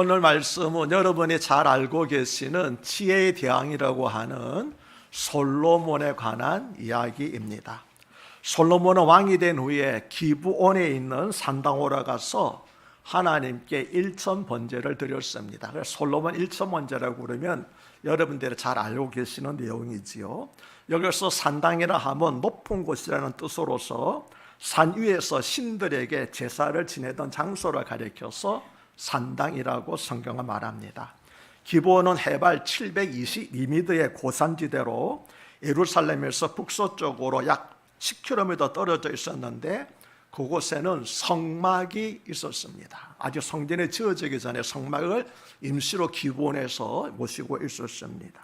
오늘 말씀은 여러분이 잘 알고 계시는 지혜의 대왕이라고 하는 솔로몬에 관한 이야기입니다. 솔로몬은 왕이 된 후에 기브온에 있는 산당에 올라가서 하나님께 일천 번제를 드렸습니다. 그래서 솔로몬 일천 번제라고 그러면 여러분들이 잘 알고 계시는 내용이지요. 여기서 산당이라 하면 높은 곳이라는 뜻으로서 산 위에서 신들에게 제사를 지내던 장소를 가리켜서 산당이라고 성경은 말합니다. 기브온은 해발 722m의 고산지대로 예루살렘에서 북서쪽으로 약 10km 떨어져 있었는데 그곳에는 성막이 있었습니다. 아직 성전이 지어지기 전에 성막을 임시로 기브온에서 모시고 있었습니다.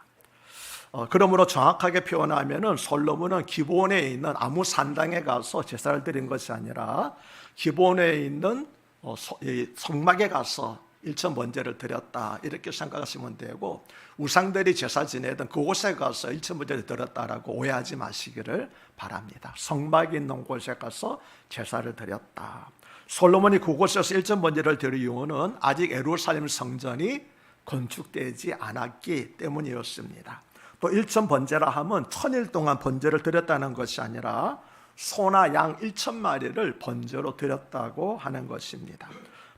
그러므로 정확하게 표현하면은 솔로몬은 기브온에 있는 아무 산당에 가서 제사를 드린 것이 아니라 기브온에 있는 성막에 가서 일천 번제를 드렸다, 이렇게 생각하시면 되고, 우상들이 제사 지내던 그곳에 가서 일천 번제를 드렸다라고 오해하지 마시기를 바랍니다. 성막이 있는 곳에 가서 제사를 드렸다. 솔로몬이 그곳에서 일천 번제를 드릴 이유는 아직 예루살렘 성전이 건축되지 않았기 때문이었습니다. 또 일천 번제라 하면 1000일 동안 번제를 드렸다는 것이 아니라 소나 양 1000마리를 번제로 드렸다고 하는 것입니다.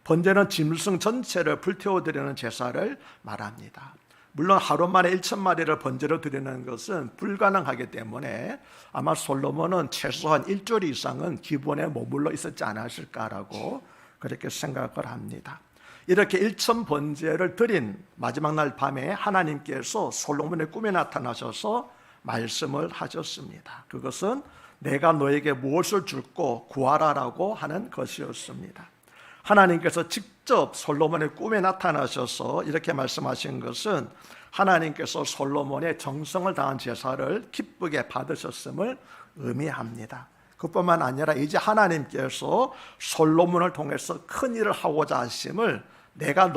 번제는 짐승 전체를 불태워드리는 제사를 말합니다. 물론 하루 만에 1000마리를 번제로 드리는 것은 불가능하기 때문에 아마 솔로몬은 최소한 일주일 이상은 기브온에 머물러 있었지 않았을까라고 그렇게 생각을 합니다. 이렇게 일천 번제를 드린 마지막 날 밤에 하나님께서 솔로몬의 꿈에 나타나셔서 말씀을 하셨습니다. 그것은 내가 너에게 무엇을 줄고 구하라라고 하는 것이었습니다. 하나님께서 직접 솔로몬의 꿈에 나타나셔서 이렇게 말씀하신 것은 하나님께서 솔로몬의 정성을 다한 제사를 기쁘게 받으셨음을 의미합니다. 그뿐만 아니라 이제 하나님께서 솔로몬을 통해서 큰 일을 하고자 하심을, 내가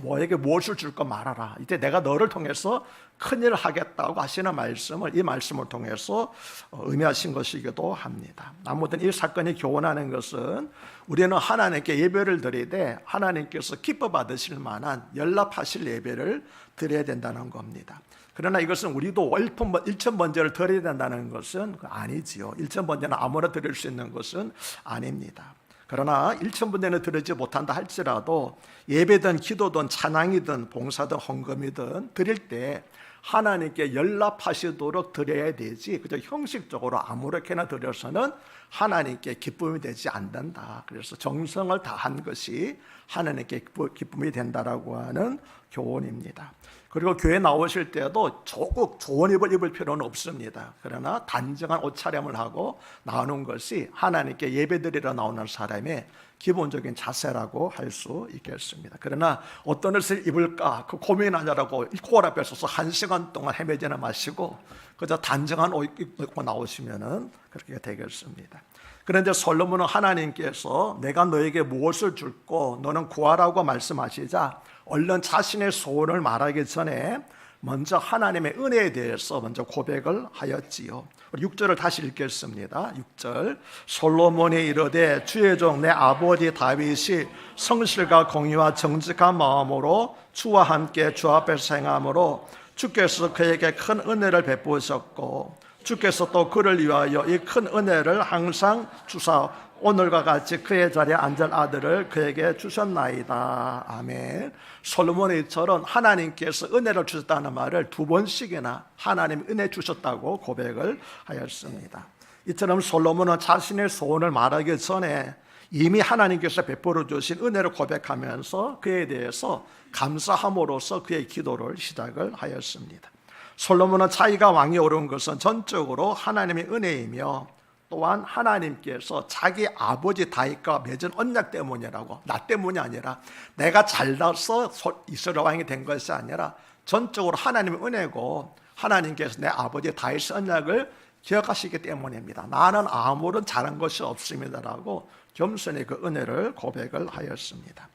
너에게 무엇을 줄 거 말하라, 이제 내가 너를 통해서 큰 일을 하겠다고 하시는 말씀을 이 말씀을 통해서 의미하신 것이기도 합니다. 아무튼 이 사건이 교훈하는 것은 우리는 하나님께 예배를 드리되 하나님께서 기뻐 받으실 만한 연락하실 예배를 드려야 된다는 겁니다. 그러나 이것은 우리도 일천 번제를 드려야 된다는 것은 아니지요. 일천 번제는 아무나 드릴 수 있는 것은 아닙니다. 그러나 일천 번제는 드리지 못한다 할지라도 예배든 기도든 찬양이든 봉사든 헌금이든 드릴 때 하나님께 연락하시도록 드려야 되지, 그저 형식적으로 아무렇게나 드려서는 하나님께 기쁨이 되지 않는다. 그래서 정성을 다한 것이 하나님께 기쁨이 된다라고 하는 교훈입니다. 그리고 교회 나오실 때도 조금 좋은 옷을 입을 필요는 없습니다. 그러나 단정한 옷차림을 하고 나오는 것이 하나님께 예배드리러 나오는 사람의 기본적인 자세라고 할 수 있겠습니다. 그러나 어떤 옷을 입을까 그 고민하느라고 코를 앞에 서서 1시간 동안 헤매지는 마시고 그저 단정한 옷 입고 나오시면은 그렇게 되겠습니다. 그런데 솔로몬은 하나님께서 내가 너에게 무엇을 줄고 너는 구하라고 말씀하시자 얼른 자신의 소원을 말하기 전에 먼저 하나님의 은혜에 대해서 먼저 고백을 하였지요. 6절을 다시 읽겠습니다. 6절, 솔로몬이 이르되 주의 종 내 아버지 다윗이 성실과 공의와 정직한 마음으로 주와 함께 주 앞에서 행함으로 주께서 그에게 큰 은혜를 베푸셨고 주께서 또 그를 위하여 이 큰 은혜를 항상 주사 오늘과 같이 그의 자리에 앉을 아들을 그에게 주셨나이다. 아멘. 솔로몬의 이처럼 하나님께서 은혜를 주셨다는 말을 2번씩이나 하나님 은혜 주셨다고 고백을 하였습니다. 이처럼 솔로몬은 자신의 소원을 말하기 전에 이미 하나님께서 베풀어 주신 은혜를 고백하면서 그에 대해서 감사함으로써 그의 기도를 시작을 하였습니다. 솔로몬은 자기가 왕이 오른 것은 전적으로 하나님의 은혜이며 또한 하나님께서 자기 아버지 다윗과 맺은 언약 때문이라고, 나 때문이 아니라 내가 잘나서 이스라엘 왕이 된 것이 아니라 전적으로 하나님의 은혜고 하나님께서 내 아버지 다윗의 언약을 기억하시기 때문입니다. 나는 아무런 잘한 것이 없습니다라고 겸손히 그 은혜를 고백을 하였습니다.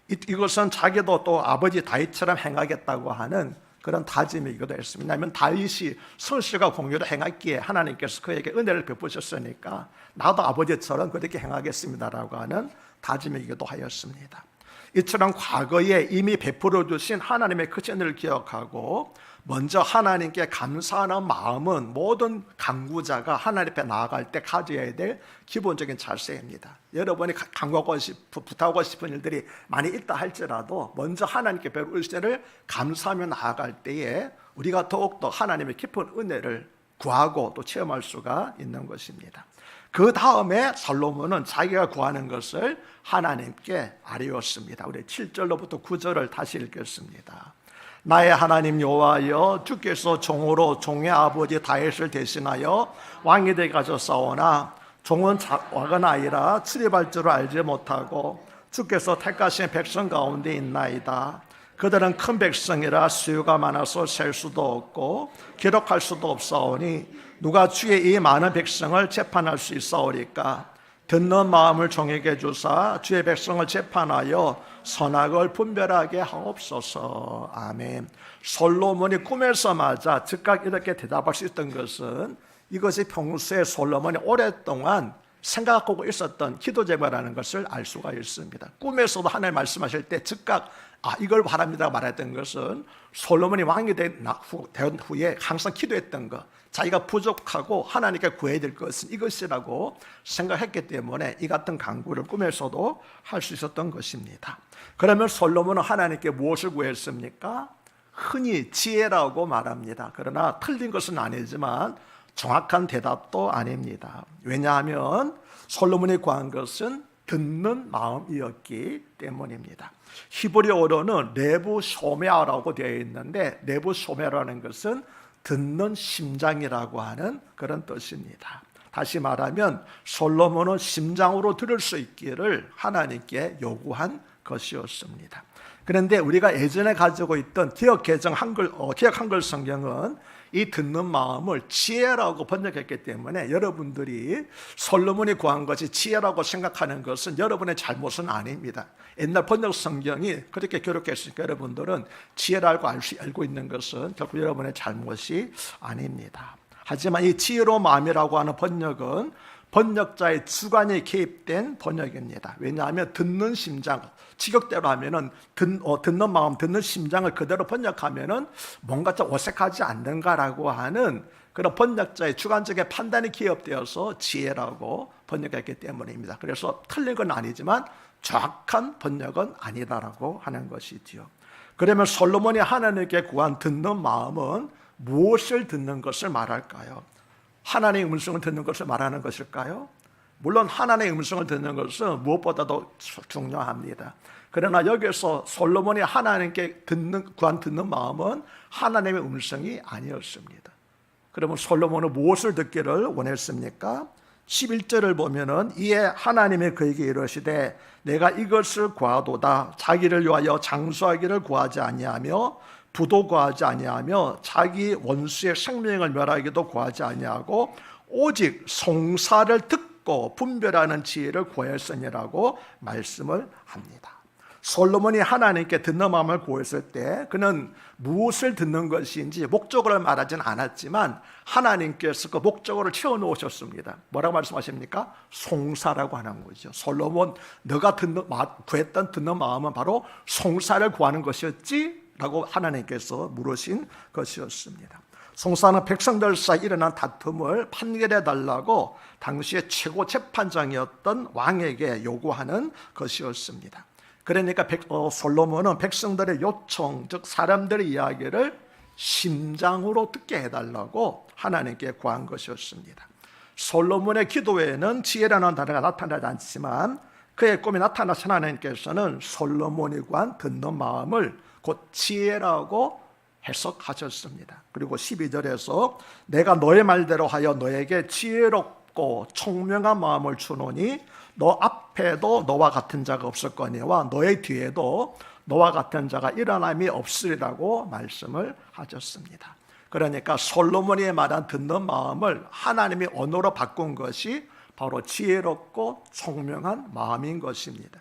이것은 자기도 또 아버지 다윗처럼 행하겠다고 하는 그런 다짐이기도 했습니다. 왜냐하면 다윗이 성실과 공의를 행했기에 하나님께서 그에게 은혜를 베푸셨으니까 나도 아버지처럼 그렇게 행하겠습니다라고 하는 다짐이기도 하였습니다. 이처럼 과거에 이미 베풀어 주신 하나님의 크신 은혜를 기억하고 먼저 하나님께 감사하는 마음은 모든 강구자가 하나님 앞에 나아갈 때 가져야 될 기본적인 자세입니다. 여러분이 부탁하고 싶은 일들이 많이 있다 할지라도 먼저 하나님께 배울 을세를 감사하며 나아갈 때에 우리가 더욱더 하나님의 깊은 은혜를 구하고 또 체험할 수가 있는 것입니다. 그 다음에 솔로몬은 자기가 구하는 것을 하나님께 아뢰었습니다. 우리 7절로부터 9절을 다시 읽겠습니다. 나의 하나님 여호와여, 주께서 종으로 종의 아버지 다윗을 대신하여 왕이 되게 하셨사오나 종은 작은 아이라 출입할 줄을 알지 못하고 주께서 택하신 백성 가운데 있나이다. 그들은 큰 백성이라 수요가 많아서 셀 수도 없고 기록할 수도 없사오니 누가 주의 이 많은 백성을 재판할 수 있사오리까? 듣는 마음을 종에게 주사 주의 백성을 재판하여 선악을 분별하게 하옵소서. 아멘. 솔로몬이 꿈에서 맞아 즉각 이렇게 대답할 수 있던 것은 이것이 평소에 솔로몬이 오랫동안 생각하고 있었던 기도 제목이라는 것을 알 수가 있습니다. 꿈에서도 하나님 말씀하실 때 즉각 이걸 바랍니다 말했던 것은 솔로몬이 왕이 된 후에 항상 기도했던 것, 자기가 부족하고 하나님께 구해야 될 것은 이것이라고 생각했기 때문에 이 같은 간구를 꿈에서도 할 수 있었던 것입니다. 그러면 솔로몬은 하나님께 무엇을 구했습니까? 흔히 지혜라고 말합니다. 그러나 틀린 것은 아니지만 정확한 대답도 아닙니다. 왜냐하면 솔로몬이 구한 것은 듣는 마음이었기 때문입니다. 히브리어로는 레부 쇼메아라고 되어 있는데 레부 쇼메라는 것은 듣는 심장이라고 하는 그런 뜻입니다. 다시 말하면 솔로몬은 심장으로 들을 수 있기를 하나님께 요구한 것이었습니다. 그런데 우리가 예전에 가지고 있던 기억 한글 성경은 이 듣는 마음을 지혜라고 번역했기 때문에 여러분들이 솔로몬이 구한 것이 지혜라고 생각하는 것은 여러분의 잘못은 아닙니다. 옛날 번역 성경이 그렇게 기록했으니까 여러분들은 지혜라고 알고 있는 것은 결국 여러분의 잘못이 아닙니다. 하지만 이 지혜로운 마음이라고 하는 번역은 번역자의 주관이 개입된 번역입니다. 왜냐하면 듣는 심장, 직역대로 하면은 듣는 마음, 듣는 심장을 그대로 번역하면은 뭔가 좀 어색하지 않는가라고 하는 그런 번역자의 주관적인 판단이 기업되어서 지혜라고 번역했기 때문입니다. 그래서 틀린 건 아니지만 정확한 번역은 아니다라고 하는 것이지요. 그러면 솔로몬이 하나님께 구한 듣는 마음은 무엇을 듣는 것을 말할까요? 하나님의 음성을 듣는 것을 말하는 것일까요? 물론 하나님의 음성을 듣는 것은 무엇보다도 중요합니다. 그러나 여기서 솔로몬이 하나님께 구한 듣는 마음은 하나님의 음성이 아니었습니다. 그러면 솔로몬은 무엇을 듣기를 원했습니까? 11절을 보면은 이에 하나님이 그에게 이르시되 내가 이것을 구하도다. 자기를 위하여 장수하기를 구하지 아니하며 부도 구하지 아니하며 자기 원수의 생명을 멸하기도 구하지 아니하고 오직 송사를 듣고 분별하는 지혜를 구하였으니라고 말씀을 합니다. 솔로몬이 하나님께 듣는 마음을 구했을 때 그는 무엇을 듣는 것인지 목적어를 말하지는 않았지만 하나님께서 그 목적어를 채워놓으셨습니다. 뭐라고 말씀하십니까? 송사라고 하는 거죠. 솔로몬, 너가 구했던 듣는 마음은 바로 송사를 구하는 것이었지? 라고 하나님께서 물으신 것이었습니다. 송사는 백성들 사이 일어난 다툼을 판결해 달라고 당시의 최고 재판장이었던 왕에게 요구하는 것이었습니다. 그러니까 솔로몬은 백성들의 요청, 즉 사람들의 이야기를 심장으로 듣게 해달라고 하나님께 구한 것이었습니다. 솔로몬의 기도에는 지혜라는 단어가 나타나지 않지만 그의 꿈에 나타나신 하나님께서는 솔로몬이 구한 듣는 마음을 곧 지혜라고 해석하셨습니다. 그리고 12절에서 내가 너의 말대로 하여 너에게 지혜롭고 총명한 마음을 주노니 너 앞에도 너와 같은 자가 없을거니와 너의 뒤에도 너와 같은 자가 일어남이 없으리라고 말씀을 하셨습니다. 그러니까 솔로몬이 말한 듣는 마음을 하나님이 언어로 바꾼 것이 바로 지혜롭고 총명한 마음인 것입니다.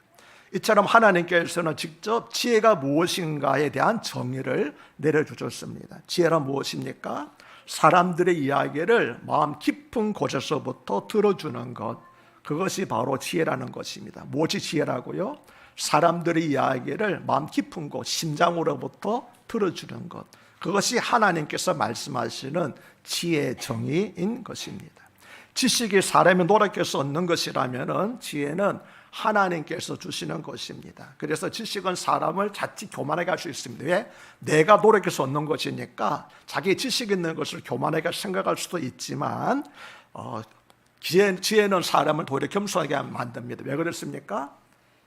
이처럼 하나님께서는 직접 지혜가 무엇인가에 대한 정의를 내려주셨습니다. 지혜란 무엇입니까? 사람들의 이야기를 마음 깊은 곳에서부터 들어주는 것, 그것이 바로 지혜라는 것입니다. 무엇이 지혜라고요? 사람들의 이야기를 마음 깊은 곳, 심장으로부터 들어주는 것, 그것이 하나님께서 말씀하시는 지혜의 정의인 것입니다. 지식이 사람이 노력해서 얻는 것이라면 지혜는 하나님께서 주시는 것입니다. 그래서 지식은 사람을 자칫 교만하게 할 수 있습니다. 왜? 내가 노력해서 얻는 것이니까 자기 지식 있는 것을 교만하게 생각할 수도 있지만 지혜는 사람을 도리어 겸손하게 만듭니다. 왜 그렇습니까?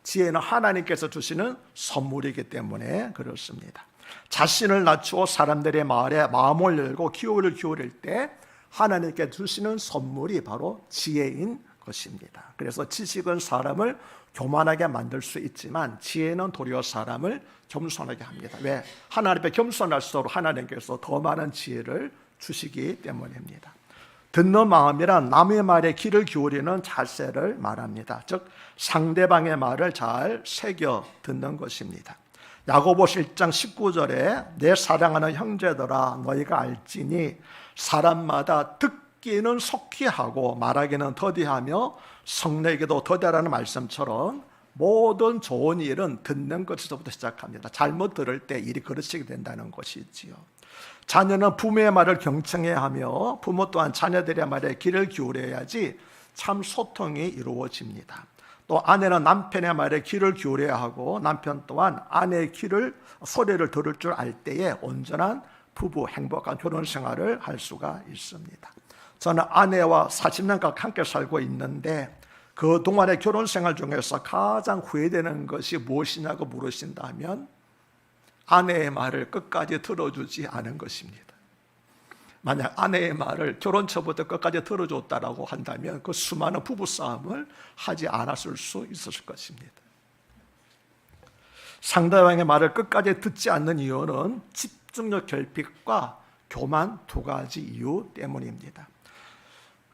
지혜는 하나님께서 주시는 선물이기 때문에 그렇습니다. 자신을 낮추어 사람들의 말에 마음을 열고 귀를 기울일 때 하나님께 주시는 선물이 바로 지혜인 것입니다. 그래서 지식은 사람을 교만하게 만들 수 있지만 지혜는 도리어 사람을 겸손하게 합니다. 왜? 하나님 앞에 겸손할수록 하나님께서 더 많은 지혜를 주시기 때문입니다. 듣는 마음이란 남의 말에 귀를 기울이는 자세를 말합니다. 즉 상대방의 말을 잘 새겨 듣는 것입니다. 야고보서 1장 19절에 내 사랑하는 형제들아 너희가 알지니 사람마다 듣기는 속히 하고 말하기는 더디하며 성내기도 더디하라는 말씀처럼 모든 좋은 일은 듣는 것에서부터 시작합니다. 잘못 들을 때 일이 그르치게 된다는 것이지요. 자녀는 부모의 말을 경청해야 하며 부모 또한 자녀들의 말에 귀를 기울여야지 참 소통이 이루어집니다. 또 아내는 남편의 말에 귀를 기울여야 하고 남편 또한 아내의 소리를 들을 줄 알 때에 온전한 부부 행복한 결혼 생활을 할 수가 있습니다. 저는 아내와 40년 가까이 함께 살고 있는데 그동안의 결혼 생활 중에서 가장 후회되는 것이 무엇이냐고 물으신다면 아내의 말을 끝까지 들어주지 않은 것입니다. 만약 아내의 말을 결혼 초부터 끝까지 들어줬다라고 한다면 그 수많은 부부싸움을 하지 않았을 수 있었을 것입니다. 상대방의 말을 끝까지 듣지 않는 이유는 집중력 결핍과 교만 두 가지 이유 때문입니다.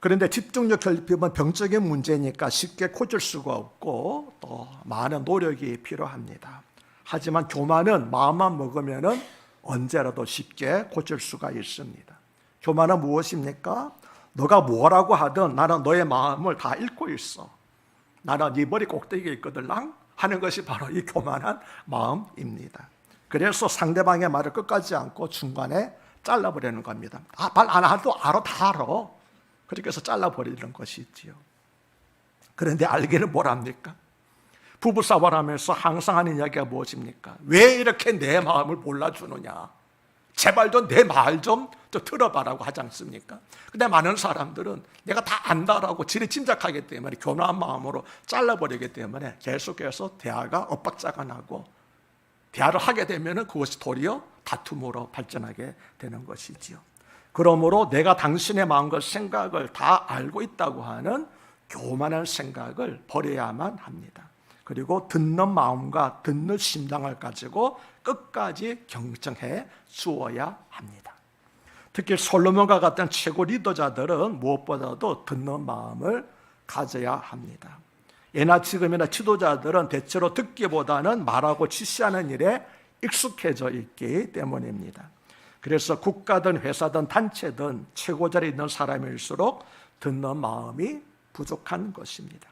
그런데 집중력 결핍은 병적인 문제니까 쉽게 고칠 수가 없고 또 많은 노력이 필요합니다. 하지만 교만은 마음만 먹으면 언제라도 쉽게 고칠 수가 있습니다. 교만은 무엇입니까? 너가 뭐라고 하든 나는 너의 마음을 다 읽고 있어. 나는 네 머리 꼭대기에 있거든 하는 것이 바로 이 교만한 마음입니다. 그래서 상대방의 말을 끝까지 않고 중간에 잘라버리는 겁니다. 말 안 해도 다 알아. 그렇게 해서 잘라버리는 것이 있지요. 그런데 알기는 뭘 합니까? 부부싸움을 하면서 항상 하는 이야기가 무엇입니까? 왜 이렇게 내 마음을 몰라주느냐? 제발 좀 내 말 좀 들어봐라고 하지 않습니까? 근데 많은 사람들은 내가 다 안다라고 지레 짐작하기 때문에 교만한 마음으로 잘라버리기 때문에 계속해서 대화가 엇박자가 나고 대화를 하게 되면 그것이 도리어 다툼으로 발전하게 되는 것이지요. 그러므로 내가 당신의 마음과 생각을 다 알고 있다고 하는 교만한 생각을 버려야만 합니다. 그리고 듣는 마음과 듣는 심장을 가지고 끝까지 경청해 주어야 합니다. 특히 솔로몬과 같은 최고 리더자들은 무엇보다도 듣는 마음을 가져야 합니다. 예나 지금이나 지도자들은 대체로 듣기보다는 말하고 지시하는 일에 익숙해져 있기 때문입니다. 그래서 국가든 회사든 단체든 최고 자리에 있는 사람일수록 듣는 마음이 부족한 것입니다.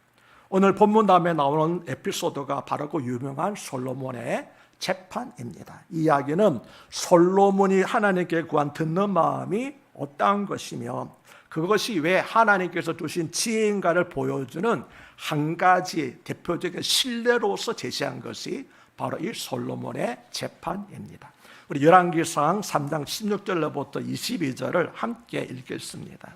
오늘 본문 다음에 나오는 에피소드가 바로 그 유명한 솔로몬의 재판입니다. 이 이야기는 솔로몬이 하나님께 구한 듣는 마음이 어떠한 것이며 그것이 왜 하나님께서 주신 지혜인가를 보여주는 한 가지 대표적인 신뢰로서 제시한 것이 바로 이 솔로몬의 재판입니다. 우리 열왕기상 3장 16절로부터 22절을 함께 읽겠습니다.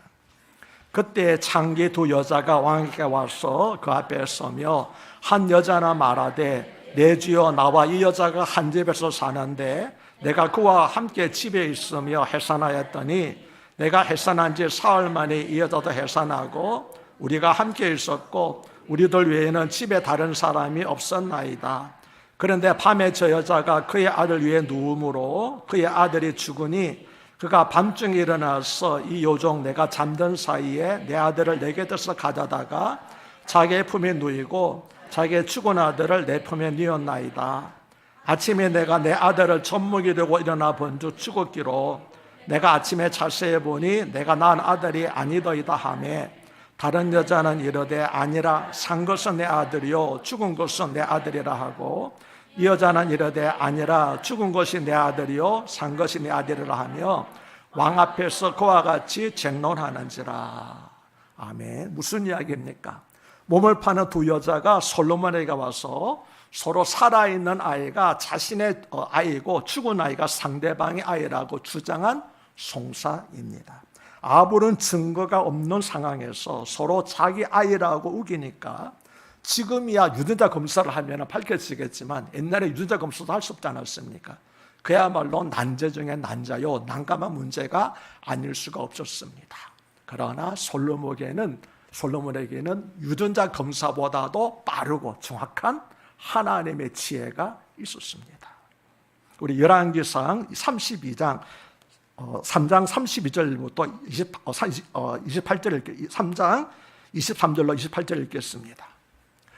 그때 창기 두 여자가 왕에게 와서 그 앞에 서며 한 여자나 말하되 내 주여 나와 이 여자가 한 집에서 사는데 내가 그와 함께 집에 있으며 해산하였더니 내가 해산한 지 사흘 만에 이 여자도 해산하고 우리가 함께 있었고 우리들 외에는 집에 다른 사람이 없었나이다. 그런데 밤에 저 여자가 그의 아들 위에 누움으로 그의 아들이 죽으니 그가 밤중에 일어나서 이 요종 내가 잠든 사이에 내 아들을 내게 들어서 가져다가 자기의 품에 누이고 자기의 죽은 아들을 내 품에 뉘었나이다. 아침에 내가 내 아들을 젖먹이 되고 일어나 본즉 죽었기로 내가 아침에 자세히 보니 내가 낳은 아들이 아니더이다 하매 다른 여자는 이르되 아니라 산 것은 내 아들이요 죽은 것은 내 아들이라 하고, 이 여자는 이르되 아니라 죽은 것이 내 아들이요 산 것이 내 아들이라 하며 왕 앞에서 그와 같이 쟁론하는지라. 아멘. 무슨 이야기입니까? 몸을 파는 두 여자가 솔로몬에게 와서 서로 살아있는 아이가 자신의 아이고 죽은 아이가 상대방의 아이라고 주장한 송사입니다. 아무런 증거가 없는 상황에서 서로 자기 아이라고 우기니까, 지금이야 유전자 검사를 하면 밝혀지겠지만 옛날에 유전자 검사도 할 수 없지 않았습니까? 그야말로 난제 중에 난자요, 난감한 문제가 아닐 수가 없었습니다. 그러나 솔로몬에게는 유전자 검사보다도 빠르고 정확한 하나님의 지혜가 있었습니다. 우리 열왕기상 32장 3장 32절부터 28절 3장 23절로 28절 읽겠습니다.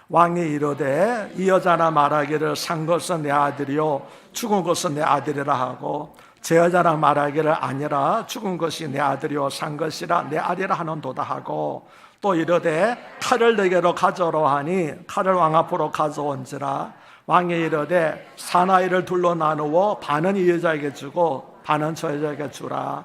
왕이 이르되 이 여자나 말하기를 산 것은 내 아들이요 죽은 것은 내 아들이라 하고, 제 여자나 말하기를 아니라 죽은 것이 내 아들이요 산 것이라 내 아들이라 하는도다 하고, 또 이르되 칼을 내게로 가져오라 하니 칼을 왕 앞으로 가져온지라. 왕이 이르되 사나이를 둘로 나누어 반은 이 여자에게 주고 반은 저 여자에게 주라.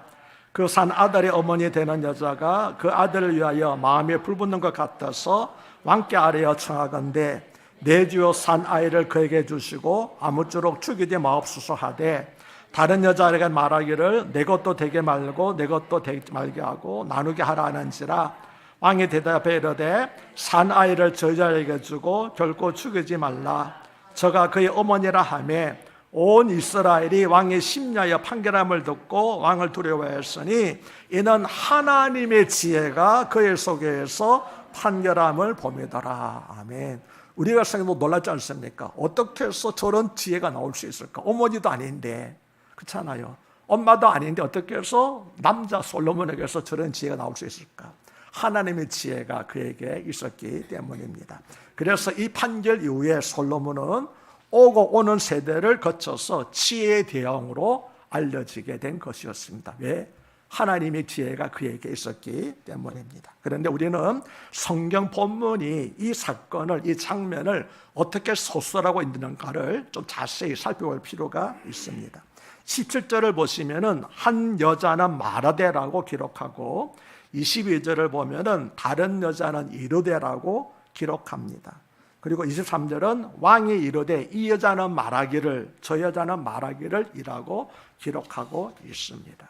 그 산 아들의 어머니 되는 여자가 그 아들을 위하여 마음에 불붙는 것 같아서 왕께 아뢰어 청하건대 내 주여 산 아이를 그에게 주시고 아무쪼록 죽이지 마옵소서 하되, 다른 여자에게 말하기를 내 것도 되게 말고 내 것도 되게 말게 하고 나누게 하라 하는지라. 왕이 대답해 이르되 산 아이를 저 여자에게 주고 결코 죽이지 말라. 저가 그의 어머니라 하며 온 이스라엘이 왕의 심야의 판결함을 듣고 왕을 두려워했으니, 이는 하나님의 지혜가 그의 속에서 판결함을 봄이더라. 아멘. 우리가 생각도 놀랍지 않습니까? 어떻게 해서 저런 지혜가 나올 수 있을까? 어머니도 아닌데, 그렇잖아요. 엄마도 아닌데 어떻게 해서 남자 솔로몬에게서 저런 지혜가 나올 수 있을까? 하나님의 지혜가 그에게 있었기 때문입니다. 그래서 이 판결 이후에 솔로몬은 오고 오는 세대를 거쳐서 지혜의 대왕으로 알려지게 된 것이었습니다. 왜? 하나님의 지혜가 그에게 있었기 때문입니다. 그런데 우리는 성경 본문이 이 사건을, 이 장면을 어떻게 소설하고 있는가를 좀 자세히 살펴볼 필요가 있습니다. 17절을 보시면은 한 여자는 마라데라고 기록하고, 22절을 보면은 다른 여자는 이르데라고 기록합니다. 그리고 23절은 왕이 이르되 이 여자는 말하기를 저 여자는 말하기를 이라고 기록하고 있습니다.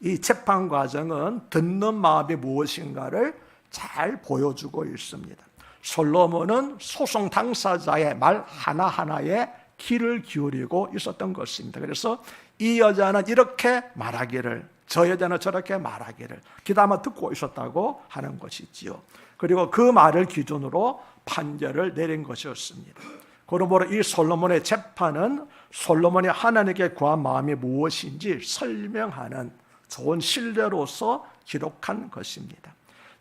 이 재판 과정은 듣는 마음이 무엇인가를 잘 보여주고 있습니다. 솔로몬은 소송 당사자의 말 하나하나에 귀를 기울이고 있었던 것입니다. 그래서 이 여자는 이렇게 말하기를 저 여자는 저렇게 말하기를 귀담아 듣고 있었다고 하는 것이지요. 그리고 그 말을 기준으로 판결을 내린 것이었습니다. 그러므로 이 솔로몬의 재판은 솔로몬이 하나님께 구한 마음이 무엇인지 설명하는 좋은 신뢰로서 기록한 것입니다.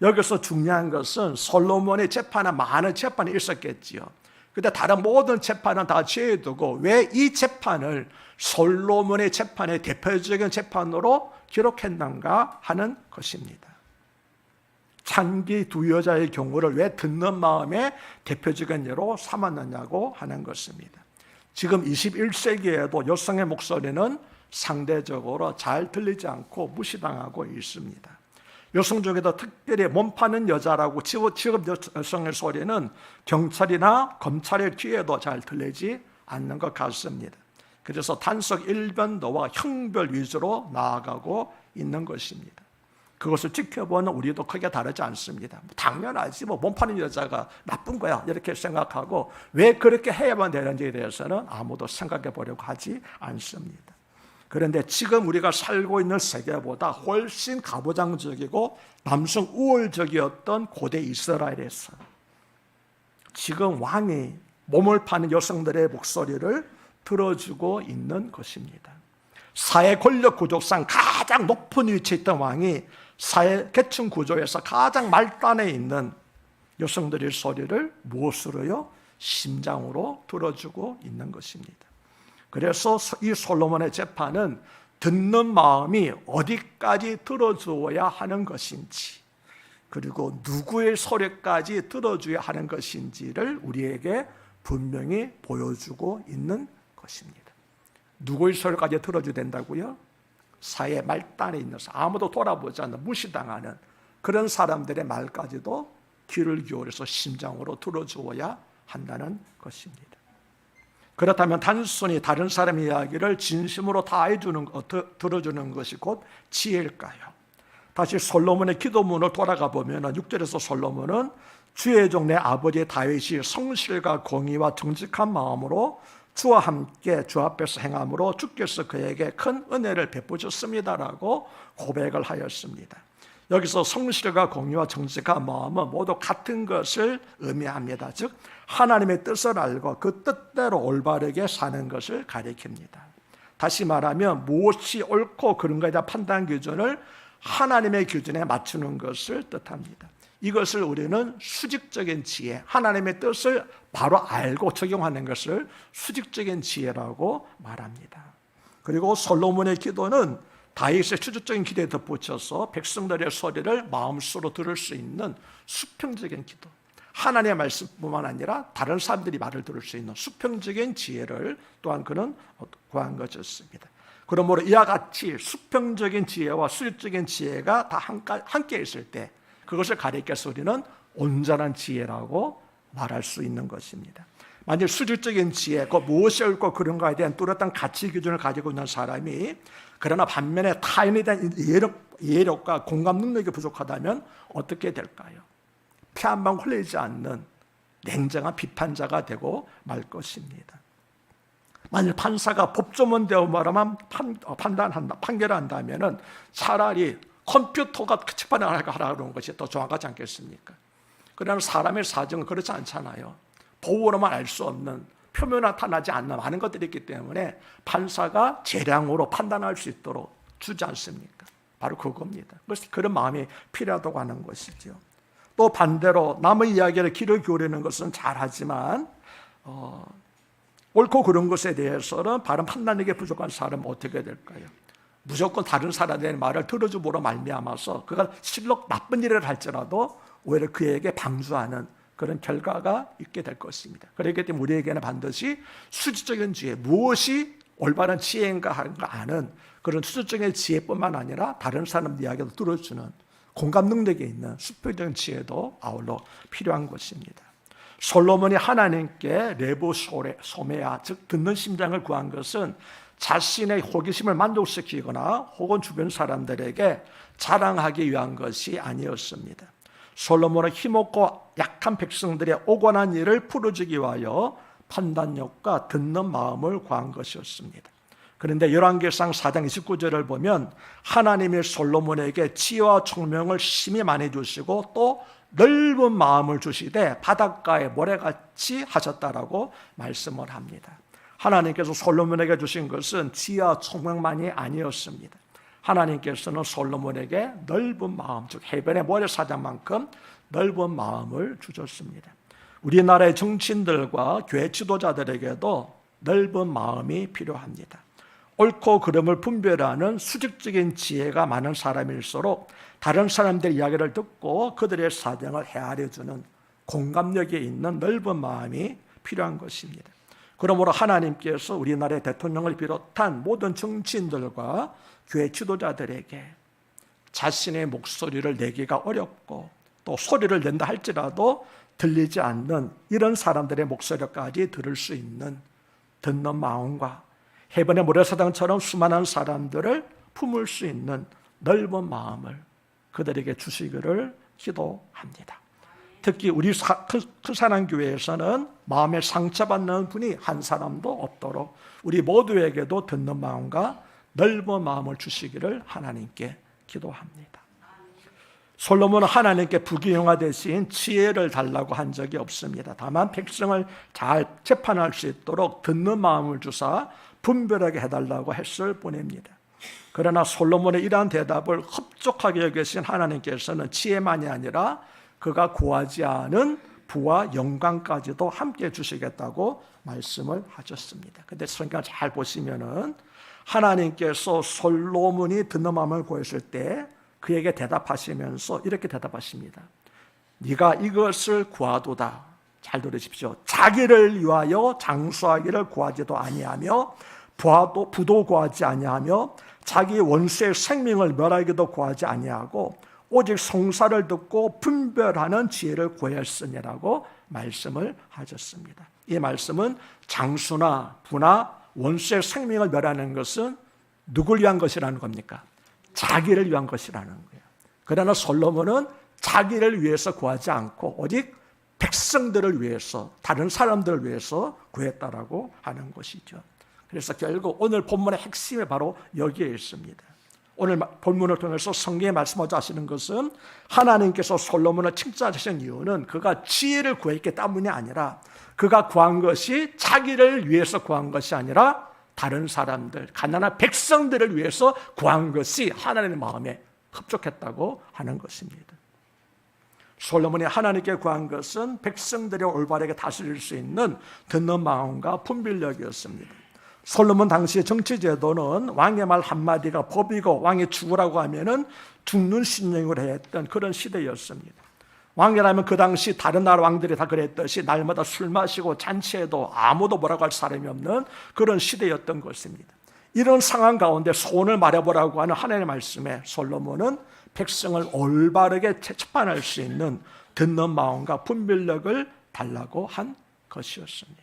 여기서 중요한 것은 솔로몬의 재판은 많은 재판이 있었겠지요. 그런데 다른 모든 재판은 다 제외두고 왜 이 재판을 솔로몬의 재판의 대표적인 재판으로 기록했는가 하는 것입니다. 창기 두 여자의 경우를 왜 듣는 마음의 대표적인 예로 삼았느냐고 하는 것입니다. 지금 21세기에도 여성의 목소리는 상대적으로 잘 들리지 않고 무시당하고 있습니다. 여성 중에도 특별히 몸 파는 여자라고 취급 여성의 소리는 경찰이나 검찰의 귀에도 잘 들리지 않는 것 같습니다. 그래서 단속 일변도와 형별 위주로 나아가고 있는 것입니다. 그것을 지켜보는 우리도 크게 다르지 않습니다. 당연하지, 몸 파는 여자가 나쁜 거야 이렇게 생각하고 왜 그렇게 해야만 되는지에 대해서는 아무도 생각해 보려고 하지 않습니다. 그런데 지금 우리가 살고 있는 세계보다 훨씬 가부장적이고 남성 우월적이었던 고대 이스라엘에서 지금 왕이 몸을 파는 여성들의 목소리를 들어주고 있는 것입니다. 사회 권력 구조상 가장 높은 위치에 있던 왕이 사회 계층 구조에서 가장 말단에 있는 여성들의 소리를 무엇으로요? 심장으로 들어주고 있는 것입니다. 그래서 이 솔로몬의 재판은 듣는 마음이 어디까지 들어주어야 하는 것인지, 그리고 누구의 소리까지 들어줘야 하는 것인지를 우리에게 분명히 보여주고 있는 것입니다. 누구의 소리까지 들어줘야 된다고요? 사회 말단에 있는 아무도 돌아보지 않는 무시당하는 그런 사람들의 말까지도 귀를 기울여서 심장으로 들어주어야 한다는 것입니다. 그렇다면 단순히 다른 사람의 이야기를 진심으로 다 들어주는 것이 곧 지혜일까요? 다시 솔로몬의 기도문을 돌아가 보면 6절에서 솔로몬은 주의 종 내 아버지 다윗이 성실과 공의와 정직한 마음으로 주와 함께 주 앞에서 행함으로 주께서 그에게 큰 은혜를 베푸셨습니다라고 고백을 하였습니다. 여기서 성실과 공의와 정직한 마음은 모두 같은 것을 의미합니다. 즉 하나님의 뜻을 알고 그 뜻대로 올바르게 사는 것을 가리킵니다. 다시 말하면 무엇이 옳고 그른가에 대한 판단 기준을 하나님의 기준에 맞추는 것을 뜻합니다. 이것을 우리는 수직적인 지혜, 하나님의 뜻을 바로 알고 적용하는 것을 수직적인 지혜라고 말합니다. 그리고 솔로몬의 기도는 다윗의 추주적인 기도에 덧붙여서 백성들의 소리를 마음속으로 들을 수 있는 수평적인 기도, 하나님의 말씀뿐만 아니라 다른 사람들이 말을 들을 수 있는 수평적인 지혜를 또한 그는 구한 것이었습니다. 그러므로 이와 같이 수평적인 지혜와 수직적인 지혜가 다 함께 있을 때 그것을 가리켜서 우리는 온전한 지혜라고 말할 수 있는 것입니다. 만일 수직적인 지혜, 그 무엇이 옳고 그른가에 대한 뚜렷한 가치 기준을 가지고 있는 사람이 그러나 반면에 타인에 대한 이해력과 공감 능력이 부족하다면 어떻게 될까요? 피 한 방 흘리지 않는 냉정한 비판자가 되고 말 것입니다. 만일 판사가 법조문대로 말하면 판결한다면 차라리 컴퓨터가 측판을 하라는 것이 더 정확하지 않겠습니까? 그러나 사람의 사정은 그렇지 않잖아요. 보고로만 알 수 없는, 표면 나타나지 않는 많은 것들이 있기 때문에 판사가 재량으로 판단할 수 있도록 주지 않습니까? 바로 그겁니다. 그래서 그런 마음이 필요하다고 하는 것이죠. 또 반대로 남의 이야기를 귀를 기울이는 것은 잘하지만 옳고 그런 것에 대해서는 바른 판단력이 부족한 사람은 어떻게 될까요? 무조건 다른 사람의 말을 들어줌으로 말미암아서 그가 실로 나쁜 일을 할지라도 오히려 그에게 방주하는 그런 결과가 있게 될 것입니다. 그렇기 때문에 우리에게는 반드시 수직적인 지혜, 무엇이 올바른 지혜인가 아는 그런 수직적인 지혜뿐만 아니라 다른 사람 이야기도 들어주는 공감 능력이 있는 수평적인 지혜도 아울러 필요한 것입니다. 솔로몬이 하나님께 레부 소메아, 즉 듣는 심장을 구한 것은 자신의 호기심을 만족시키거나 혹은 주변 사람들에게 자랑하기 위한 것이 아니었습니다. 솔로몬은 힘없고 약한 백성들의 오건한 일을 풀어주기 위하여 판단력과 듣는 마음을 구한 것이었습니다. 그런데 열왕기상 4장 29절을 보면 하나님이 솔로몬에게 지혜와 총명을 심히 많이 주시고 또 넓은 마음을 주시되 바닷가의 모래같이 하셨다라고 말씀을 합니다. 하나님께서 솔로몬에게 주신 것은 지혜와 총명만이 아니었습니다. 하나님께서는 솔로몬에게 넓은 마음, 즉 해변의 모래사장만큼 넓은 마음을 주셨습니다. 우리나라의 정치인들과 교회 지도자들에게도 넓은 마음이 필요합니다. 옳고 그름을 분별하는 수직적인 지혜가 많은 사람일수록 다른 사람들의 이야기를 듣고 그들의 사정을 헤아려주는 공감력이 있는 넓은 마음이 필요한 것입니다. 그러므로 하나님께서 우리나라의 대통령을 비롯한 모든 정치인들과 교회 지도자들에게 자신의 목소리를 내기가 어렵고 또 소리를 낸다 할지라도 들리지 않는 이런 사람들의 목소리까지 들을 수 있는 듣는 마음과 해변의 모래사장처럼 수많은 사람들을 품을 수 있는 넓은 마음을 그들에게 주시기를 기도합니다. 특히 우리 큰사랑교회에서는 마음에 상처받는 분이 한 사람도 없도록 우리 모두에게도 듣는 마음과 넓은 마음을 주시기를 하나님께 기도합니다. 솔로몬은 하나님께 부귀영화 대신 지혜를 달라고 한 적이 없습니다. 다만 백성을 잘 재판할 수 있도록 듣는 마음을 주사 분별하게 해달라고 했을 뿐입니다. 그러나 솔로몬의 이러한 대답을 흡족하게 여기신 하나님께서는 지혜만이 아니라 그가 구하지 않은 부와 영광까지도 함께 주시겠다고 말씀을 하셨습니다. 근데 성경을 잘 보시면은 하나님께서 솔로몬이 듣는 마음을 구했을 때 그에게 대답하시면서 이렇게 대답하십니다. 네가 이것을 구하도다. 잘 들으십시오. 자기를 위하여 장수하기를 구하지도 아니하며 부도 구하지 아니하며 자기 원수의 생명을 멸하기도 구하지 아니하고 오직 성사를 듣고 분별하는 지혜를 구하였으니라고 말씀을 하셨습니다. 이 말씀은 장수나 부나 원수의 생명을 멸하는 것은 누굴 위한 것이라는 겁니까? 자기를 위한 것이라는 거예요. 그러나 솔로몬은 자기를 위해서 구하지 않고 오직 백성들을 위해서, 다른 사람들을 위해서 구했다라고 하는 것이죠. 그래서 결국 오늘 본문의 핵심이 바로 여기에 있습니다. 오늘 본문을 통해서 성경에 말씀하자 하시는 것은 하나님께서 솔로몬을 칭찬하신 이유는 그가 지혜를 구했기 때문이 아니라 그가 구한 것이 자기를 위해서 구한 것이 아니라 다른 사람들, 가난한 백성들을 위해서 구한 것이 하나님의 마음에 흡족했다고 하는 것입니다. 솔로몬이 하나님께 구한 것은 백성들의 올바르게 다스릴 수 있는 듣는 마음과 분별력이었습니다. 솔로몬 당시의 정치 제도는 왕의 말 한마디가 법이고 왕이 죽으라고 하면은 죽는 신령을 했던 그런 시대였습니다. 왕이라면 그 당시 다른 나라 왕들이 다 그랬듯이 날마다 술 마시고 잔치해도 아무도 뭐라고 할 사람이 없는 그런 시대였던 것입니다. 이런 상황 가운데 소원을 말해보라고 하는 하나님의 말씀에 솔로몬은 백성을 올바르게 재판할 수 있는 듣는 마음과 분별력을 달라고 한 것이었습니다.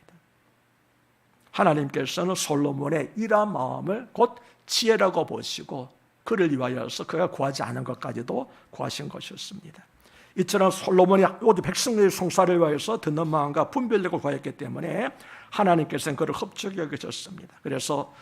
하나님께서는 솔로몬의 이러한 마음을 곧 지혜라고 보시고 그를 위하여서 그가 구하지 않은 것까지도 구하신 것이었습니다. 이처럼 솔로몬이 모두 백성들의 송사를 위하여서 듣는 마음과 분별력을 구하였기 때문에 하나님께서는 그를 흡족히 여기셨습니다. 그래서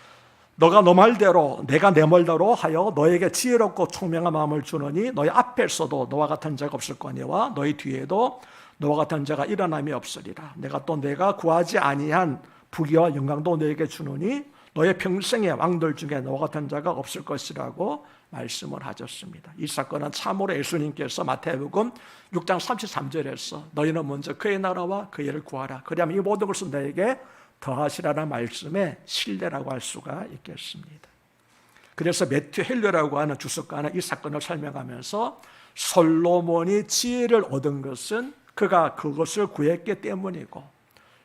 너가 너 말대로 내가 내 말대로 하여 너에게 지혜롭고 총명한 마음을 주느니 너희 앞에서도 너와 같은 자가 없을 거니와 너희 뒤에도 너와 같은 자가 일어남이 없으리라. 내가 구하지 아니한 부귀와 영광도 너에게 주느니 너의 평생의 왕들 중에 너와 같은 자가 없을 것이라고 말씀을 하셨습니다. 이 사건은 참으로 예수님께서 마태복음 6장 33절에서 너희는 먼저 그의 나라와 그의 일을 구하라. 그리하면 이 모든 것을 너에게 더하시라는 말씀에 신뢰라고 할 수가 있겠습니다. 그래서 매튜 헬러라고 하는 주석가는 이 사건을 설명하면서 솔로몬이 지혜를 얻은 것은 그가 그것을 구했기 때문이고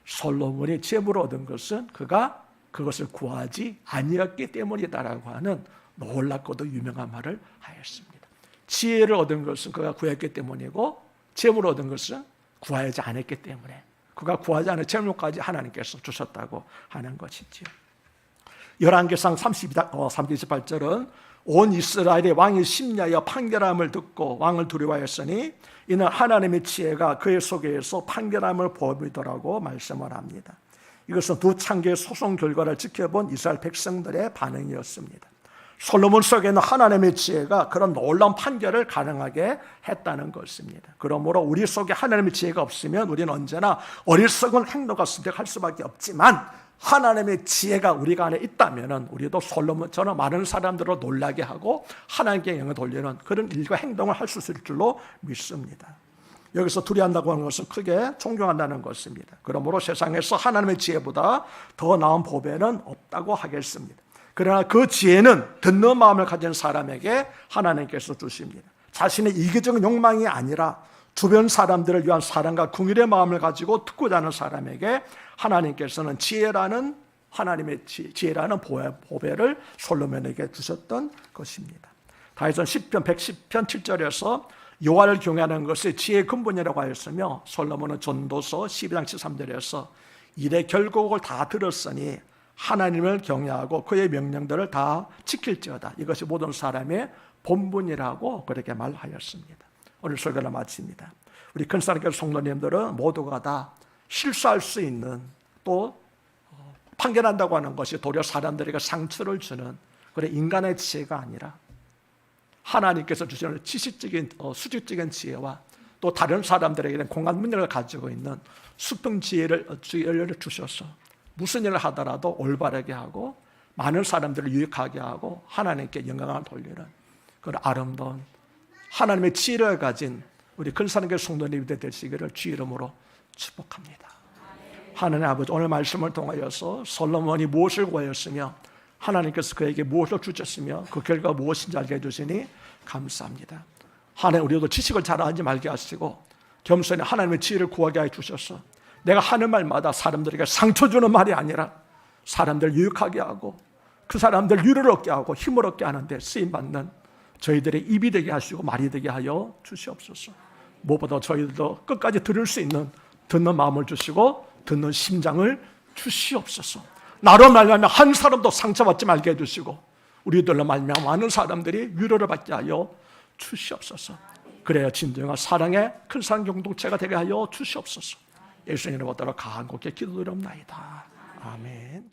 솔로몬이 재물을 얻은 것은 그가 그것을 구하지 아니었기 때문이다라고 하는 놀랍고도 유명한 말을 하였습니다. 지혜를 얻은 것은 그가 구했기 때문이고 재물을 얻은 것은 구하지 않았기 때문에 그가 구하지 않은 재물까지 하나님께서 주셨다고 하는 것이지요. 열왕기상 28절은 온 이스라엘의 왕이 심야에 판결함을 듣고 왕을 두려워하였으니 이는 하나님의 지혜가 그의 속에서 판결함을 보이더라고 말씀을 합니다. 이것은 두 창기의 소송 결과를 지켜본 이스라엘 백성들의 반응이었습니다. 솔로몬 속에는 하나님의 지혜가 그런 놀라운 판결을 가능하게 했다는 것입니다. 그러므로 우리 속에 하나님의 지혜가 없으면 우리는 언제나 어리석은 행동과 선택할 수밖에 없지만 하나님의 지혜가 우리가 안에 있다면 우리도 솔로몬처럼 많은 사람들을 놀라게 하고 하나님께 영을 돌리는 그런 일과 행동을 할 수 있을 줄로 믿습니다. 여기서 두려워한다고 하는 것은 크게 존경한다는 것입니다. 그러므로 세상에서 하나님의 지혜보다 더 나은 보배는 없다고 하겠습니다. 그러나 그 지혜는 듣는 마음을 가진 사람에게 하나님께서 주십니다. 자신의 이기적인 욕망이 아니라 주변 사람들을 위한 사랑과 긍휼의 마음을 가지고 듣고자 하는 사람에게 하나님께서는 하나님의 지혜라는 보배를 솔로몬에게 주셨던 것입니다. 다윗은 시편 110편 7절에서 여호와를 경외하는 것이 지혜의 근본이라고 하였으며 솔로몬은 전도서 12장 13절에서 일의 결국을 다 들었으니 하나님을 경외하고 그의 명령들을 다 지킬지어다. 이것이 모든 사람의 본분이라고 그렇게 말하였습니다. 오늘 설교를 마칩니다. 우리 큰사랑교회 성도님들은 모두가 다 실수할 수 있는 또 판결한다고 하는 것이 도리어 사람들에게 상처를 주는 그런 인간의 지혜가 아니라 하나님께서 주시는 지식적인 수직적인 지혜와 또 다른 사람들에게는 공감 능력을 가지고 있는 수평 지혜를 주셔서 무슨 일을 하더라도 올바르게 하고 많은 사람들을 유익하게 하고 하나님께 영광을 돌리는 그런 아름다운 하나님의 지혜를 가진 우리 큰사랑교회 성도님들 되시기를 주 이름으로 축복합니다. 하나님 아버지, 오늘 말씀을 통하여서 솔로몬이 무엇을 구하였으며 하나님께서 그에게 무엇을 주셨으며 그 결과가 무엇인지 알게 해주시니 감사합니다. 하나님, 우리도 지식을 잘 알지 말게 하시고 겸손히 하나님의 지혜를 구하게 해주셔서 내가 하는 말마다 사람들에게 상처 주는 말이 아니라 사람들을 유익하게 하고 그 사람들 위로를 얻게 하고 힘을 얻게 하는데 쓰임받는 저희들의 입이 되게 하시고 말이 되게 하여 주시옵소서. 무엇보다 저희들도 끝까지 들을 수 있는 듣는 마음을 주시고 듣는 심장을 주시옵소서. 나로 말미암아 한 사람도 상처받지 말게 해주시고 우리들로 말미암아 많은 사람들이 위로를 받게 하여 주시옵소서. 그래야 진정한 사랑의 큰 산 공동체가 되게 하여 주시옵소서. 예수님을 받들어 간곡히 기도드립나이다. 아멘.